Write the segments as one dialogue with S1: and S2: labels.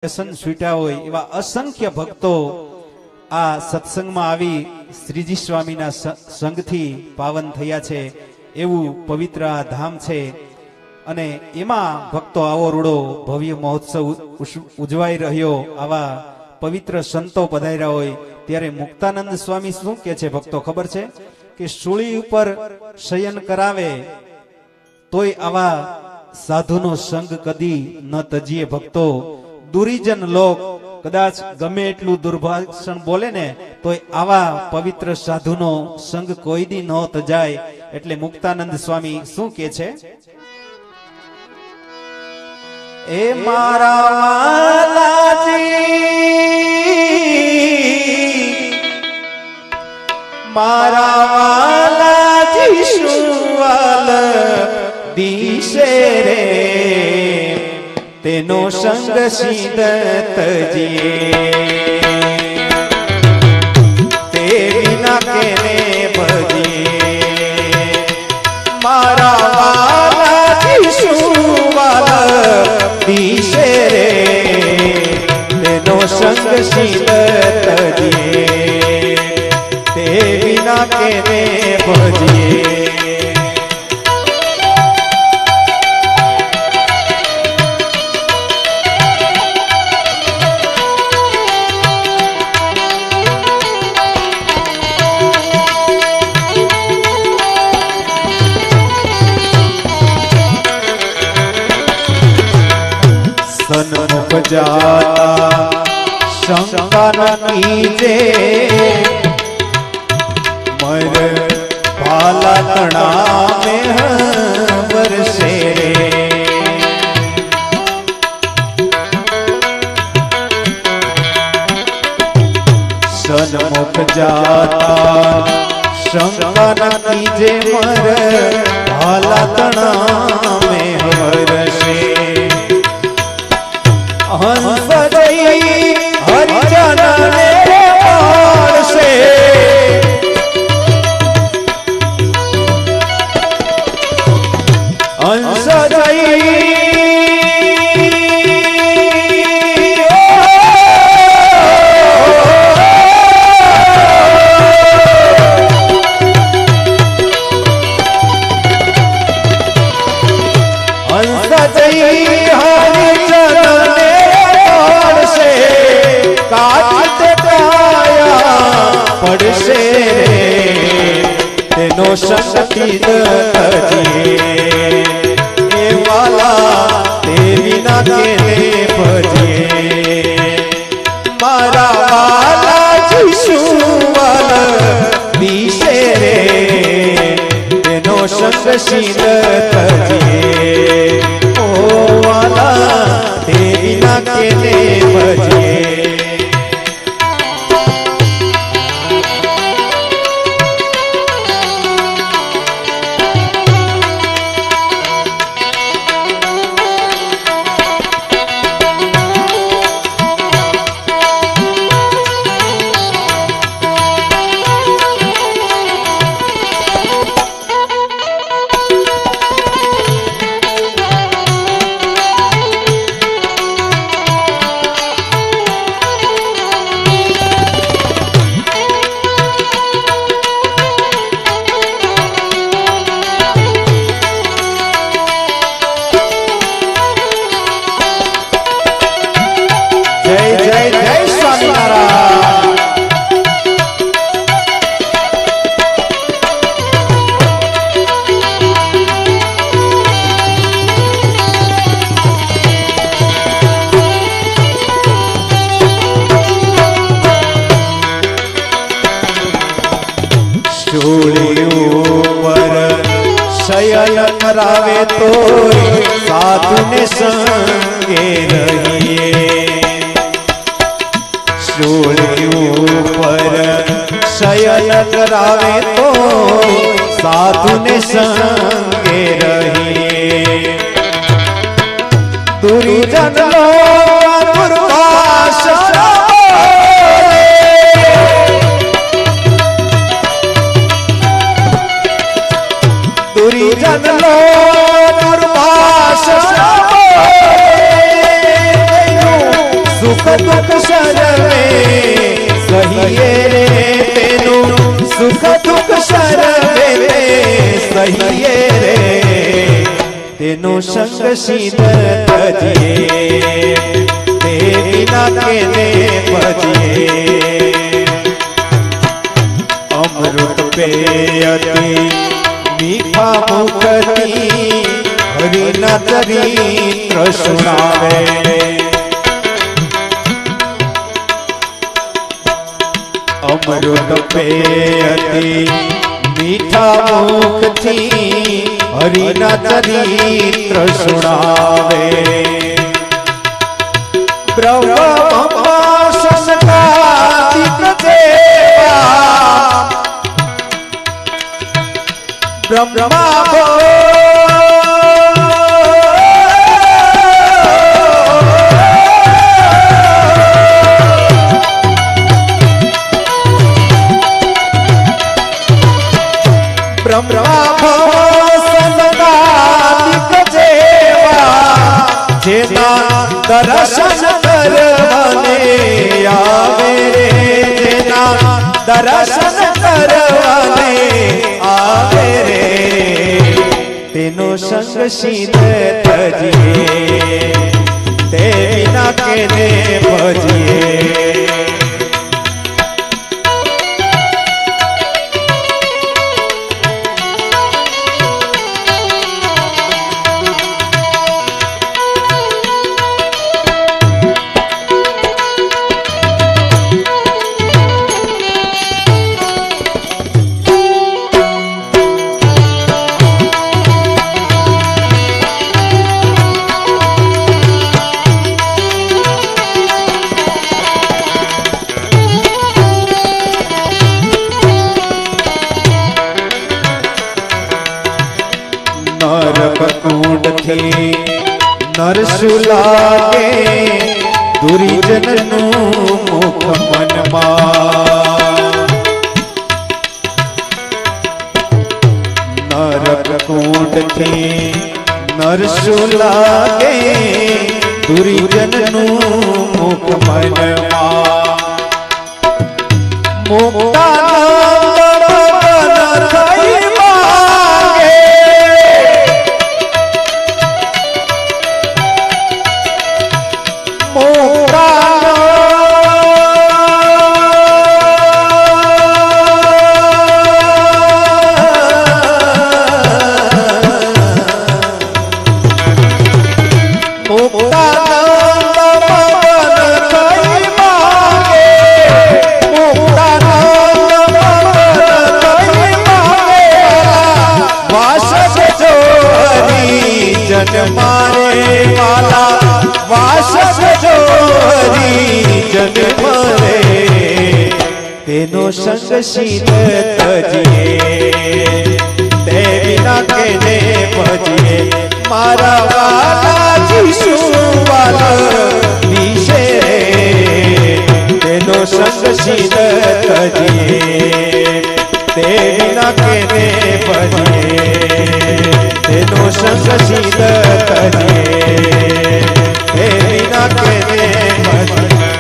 S1: વ્યસન છૂટ્યા હોય એવા અસંખ્ય ભક્તો આ સત્સંગમાં આવી શ્રીજી સ્વામીના સંગથી પાવન થયા છે। એવું પવિત્ર આ ધામ છે અને એમાં ભક્તો આવો રૂડો ભવ્ય મહોત્સવ ઉજવાઈ રહ્યો, આવા પવિત્ર સંતો પધાર્યા હોય ત્યારે મુક્તાનંદ સ્વામી શું કહે છે ભક્તો ખબર છે કે સૂળી ઉપર શયન કરાવે તોય આવા સાધુનો સંગ કદી ન તજીએ। ભક્તો દુરીજન લોક કદાચ ગમે એટલું દુર્ભાષણ બોલે ને તો આવા પવિત્ર સાધુનો સંગ કોઈ દી ન તજાય। એટલે મુક્તાનંદ સ્વામી શું કહે છે, એ મારા વાલાજી શુવાલ દિશે રે તેનો સંગ સિદ્ધ તજીએ, તે વિના કેને ભજીએ। મારા વાલાજી શુવાલ દિશે રે તેનો સંગ સિદ્ધ તજીએ, તે વિના કેને ભજીએ। सन्मुख जाता शंका न कीजे, मर भाला तड़ा में बरसे रे। सन्मुख जाता शंका न कीजे, मर भाला तड़ा में बरसे। हंस जई हरिजन ने पालसे, हंस जई हंस जई हरिजन पड़से रे तेनो शक्ति तजीए, ए वाला ते विना केने भजिए। मारा वाला जीशुवाल दिशे रे तेनो शक्ति तजीए, ओ वाला ते विना केने भजिए। शयन करावे तो साधु ने संगे रहिए। सूर्य ऊपर शयन करावे तो साधु ने संगे रहिए। दुर्जन लोग दुर्भाषा दुर्जन लोग दुर्भाषा સુખ દુઃખ સર્વે સહીએ રે તેનું સુખ દુઃખ સર્વે સહીએ રે તેનો સંગ સિદ્ધ તજીએ તે વિના કેને ભજીએ અમૃત પેયતી મીઠા મુખથી હરિના ચરિત્ર સુણાવે અમૃત પેયતી મીઠા મુખથી હરિના ચરિત્ર સુણાવે બ્રહ્મ સંસ્કારિક દેવા બ્રહ્મા દર્શન કરવાને આવે રે જેના દર્શન કરવાને આવે રે તેનો સંગ સિદ્ધ તજીએ તે વિના કેને ભજીએ નરસુ લાગે દુર્જનનું મુખ મનમાં નરક કુંડથી નરસુ લાગે દુર્જનનું મુખ મનમાં મુક્તાનંદ થઈ માંગે મારે વાલા વાસ જોરી જન મરે તેનો સંગ સિદ્ધ તજીએ તે વિના કેને ભજીએ મારા વાલા જીસુ વાલા વિશે તેનો સંગ સિદ્ધ તજીએ તે વિના કેને ભજીએ તેનો સંગ સિદ્ધ તજીએ તે વિના કેને ભજીએ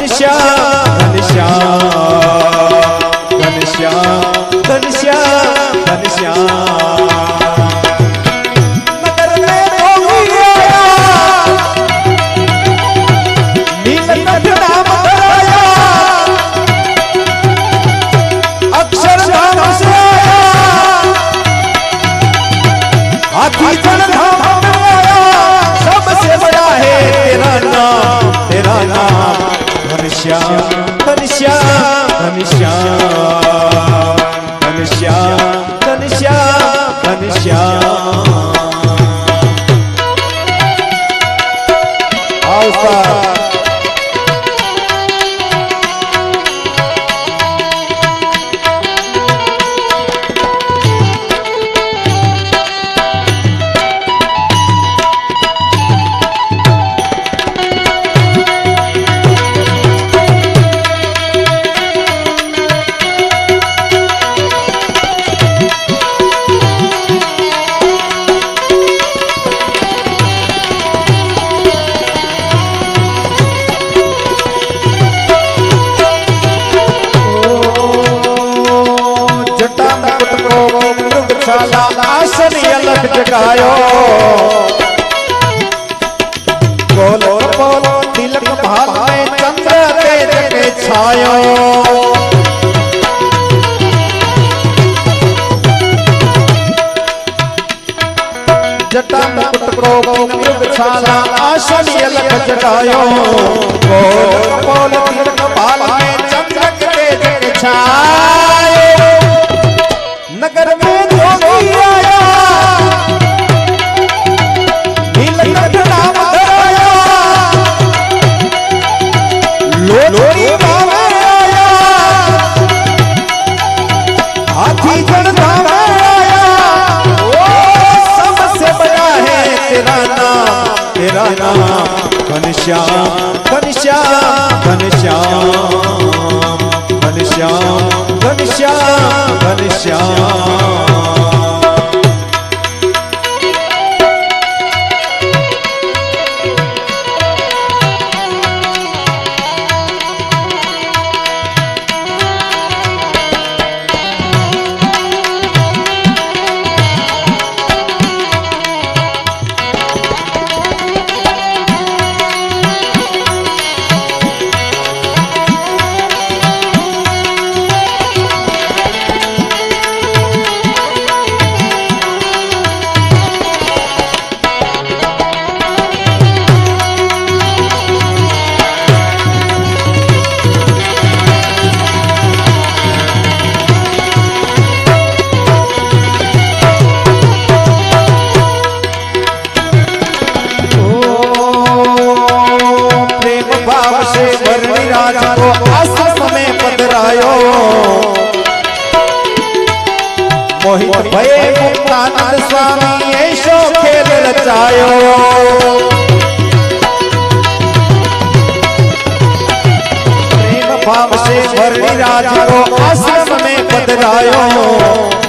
S1: घनश्याम घनश्याम घनश्याम घनश्याम घनश्याम नगर में जोगी आया नीलकंठ नाम धराया अक्षरधाम से आया हाथी जन धाम में आया सबसे बड़ा है तेरा नाम घनश्याम घनश्याम घनश्याम घनश्याम घनश्याम घनश्याम आसन अलग जगायो गोलो बोलो तिलक भाल में चंद्र तेज के छायो जटा मुकुट को मृगशाला आसन अलग जगायो गोलो बोलो तिलक भाल में चंद्र तेज के छायो नगर में जोगी आया नीलकंठ नाम धराया लोरी बाबा आया हाथी जन धाम आया ओ सबसे बड़ा है तेरा नाम घनश्याम घनश्याम घनश्याम घनश्याम घनश्याम घनश्याम मोहित भये मुक्तानंद स्वामी ऐसो खेल रचायो प्रेम भाव से वर्णिराज को आश्रम में पधरायो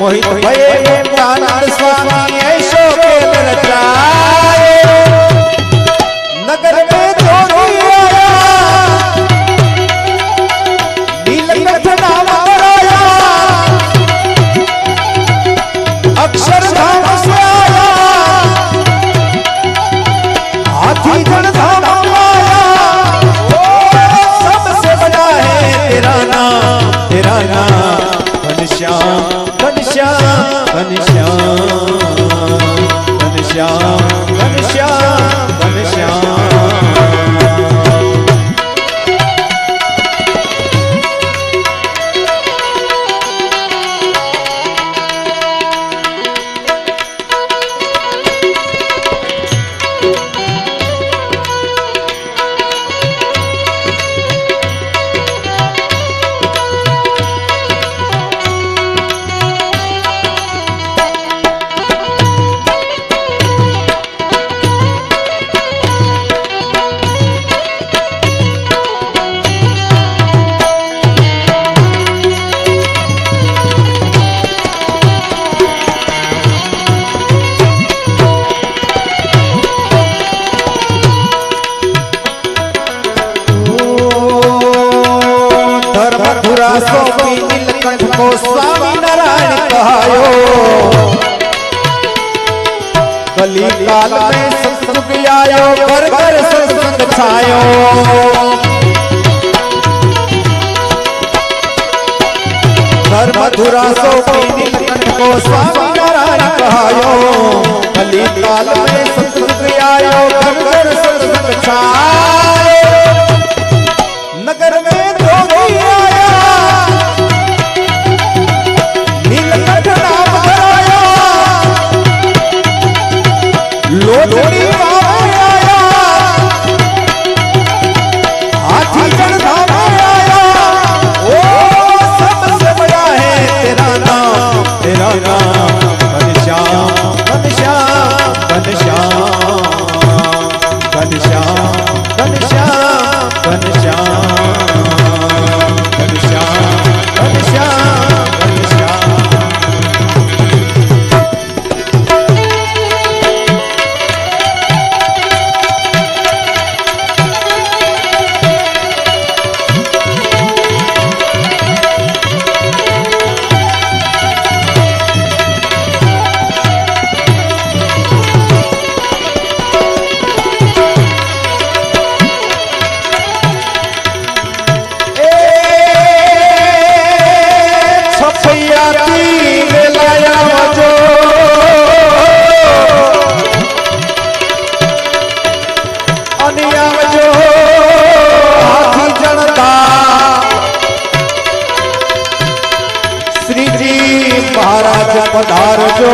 S1: मोहित भये मुक्तानंद स्वामी ऐसो खेल रचायो नगर में जोगी आया नीलकंठ नाम धराया अक्षरधाम से आया हाथी जन धाम आया ओ सबसे बड़ा है तेरा नाम घनश्याम घनश्याम घनश्याम घनश्याम घनश्याम घनश्याम कहायो कली काल में सत्सुख आयो घर घर सत्संग छायो घर मधुरा सो पीनी को स्वामी नारायण कहायो कली काल में सत्सुख आयो घर घर सत्संग छायो नगर में जोगी आया नीलकंठ नाम धराया लोटड़ी आया हाथी जन धाम आया ओ सबसे बड़ा है तेरा नाम घनश्याम घनश्याम घनश्याम घनश्याम घनश्याम घनश्याम घनश्याम घनश्याम घनश्याम महाराज पधारजो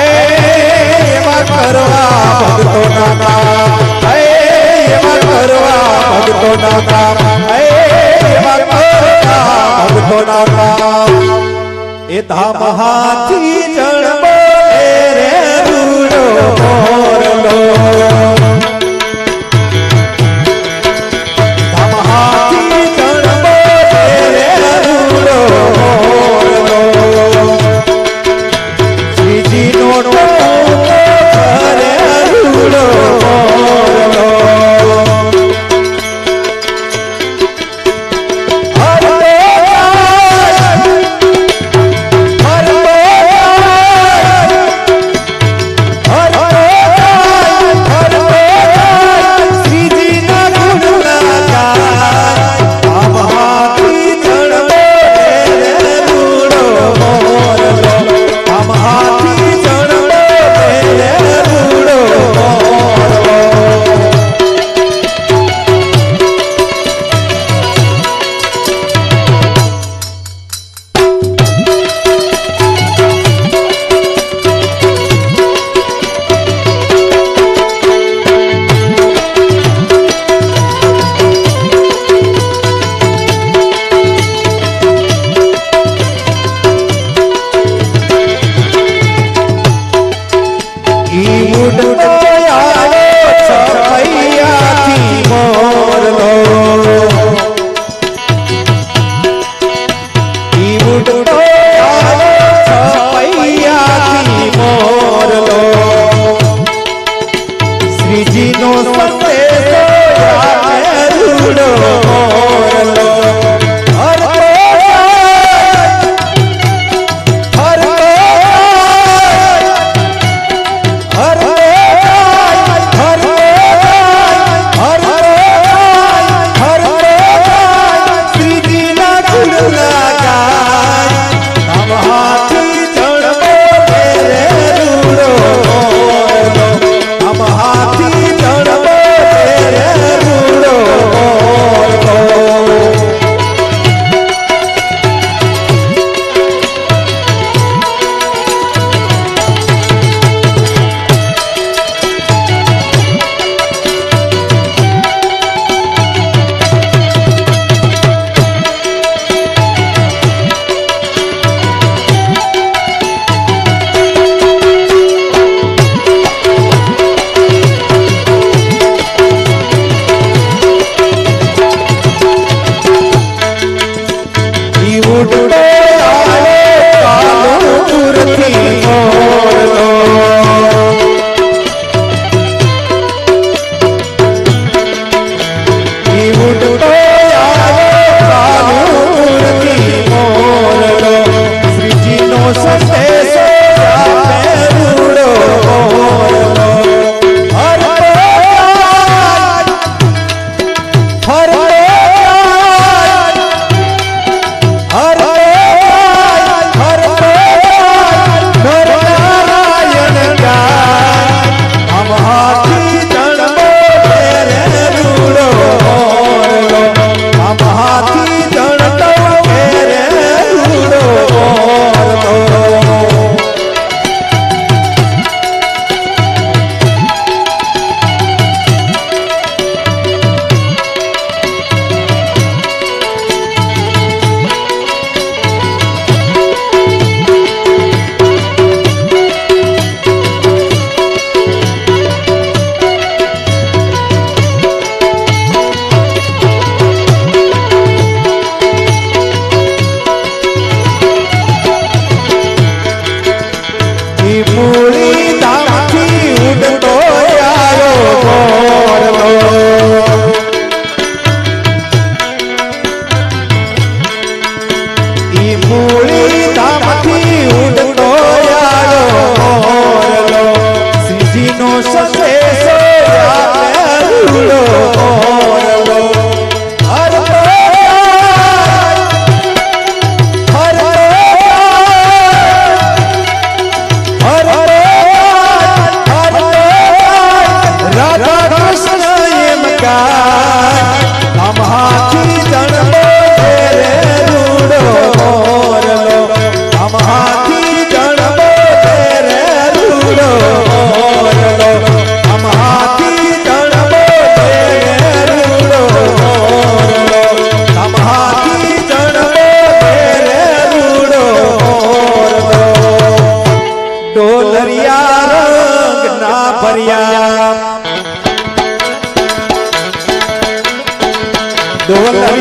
S1: एवा करवा भक्तो ना काम एवा करवा भक्तो ना काम एवा करवा भक्तो ना काम ए धाम हाथी जण बोले रे रूड़ो मोरलो
S2: हर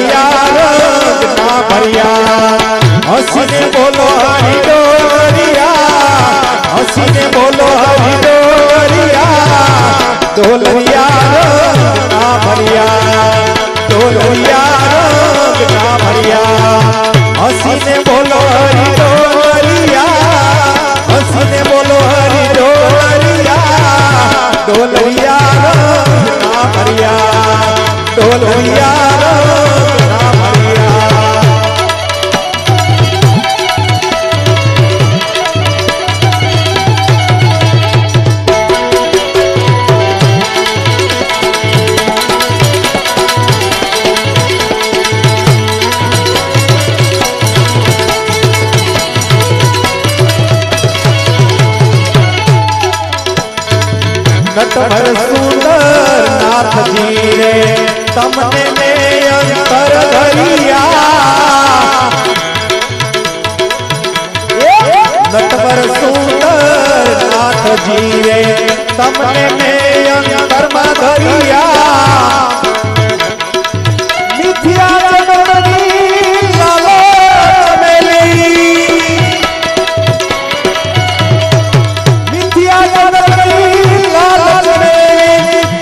S2: ઢોલરિયા રંગના ભર્યા હસીને બોલો હરી ડોરિયા હસીને બોલો હરી ડોરિયા ઢોલરિયા રંગના ભર્યા ઢોલરિયા રંગના ભર્યા હસીને બોલો હરી ડોરિયા હસીને બોલો હરી ડોરિયા ઢોલરિયા રંગના ભર્યા ઢોલરિયા રંગના ભર્યા નટવર સુંદર નાથજી રે તમને ને અંતર ધરિયા નટવર સુંદર નાથજી રે તમને ને અંતરમાં ધરિયા મિથ્યા જગતની લાલચ મેલી મિથ્યા જગતની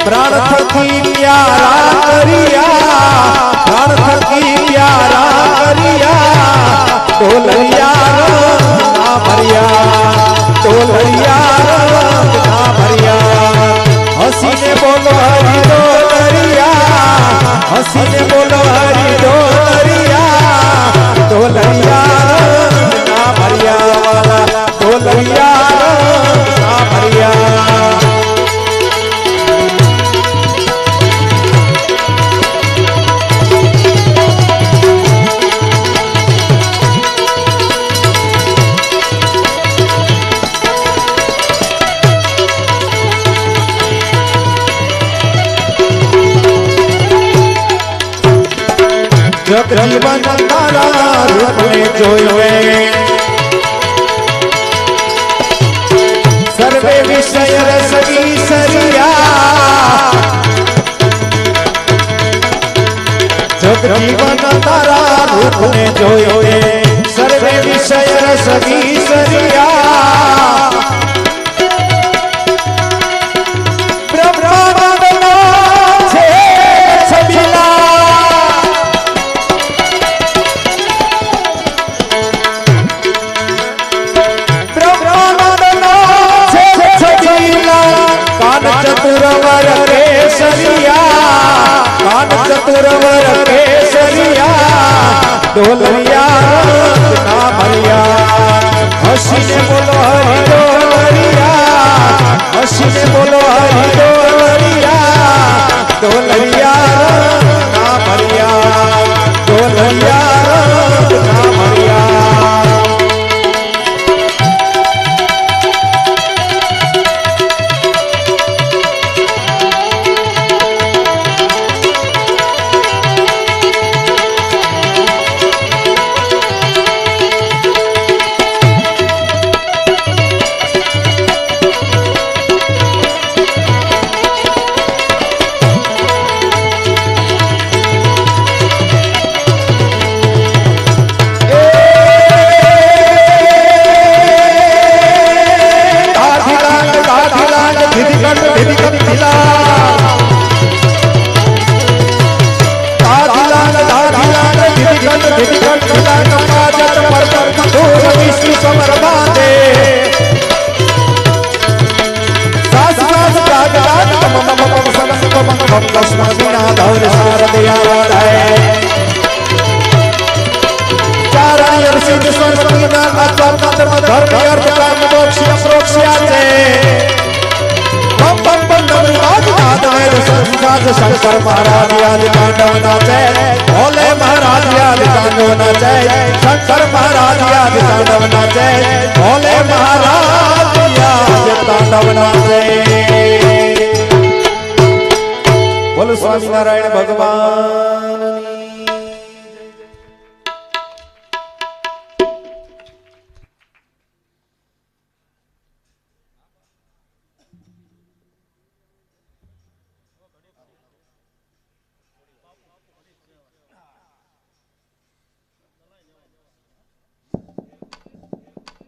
S2: प्राण थकी प्यारा करिया प्राण थकी प्यारा करिया ढोलरिया रंगना भरिया ढोलरिया रंगना भरिया हसीने बोलो हरी ढोलरिया हसीने बोलो हरी ढोलरिया ढोलरिया रंगना भरिया वाला ढोलरिया रंगना भरिया જગજીવન તારા રૂપને જોયો સર્વે વિષય રસ વિસર્યા જગજીવન તારા રૂપને જોયો સર્વે વિષય રસ વિસર્યા चतुरवर केसरिया कान चतुरवर केसरिया ढोलरिया रंगना भरिया हसीने बोलो हरी ढोलरिया हसीने बोलो हरी ढोलरिया ढोलरिया रंगना भरिया ढोलरिया रंगना भरिया शंकर महाराज याद तांडव नाचे भोले महाराज याद तांडव नाचे शंकर महाराज याद तांडव नाचे भोले महाराज याद तांडव नाचे बोलो स्वामी नारायण भगवान।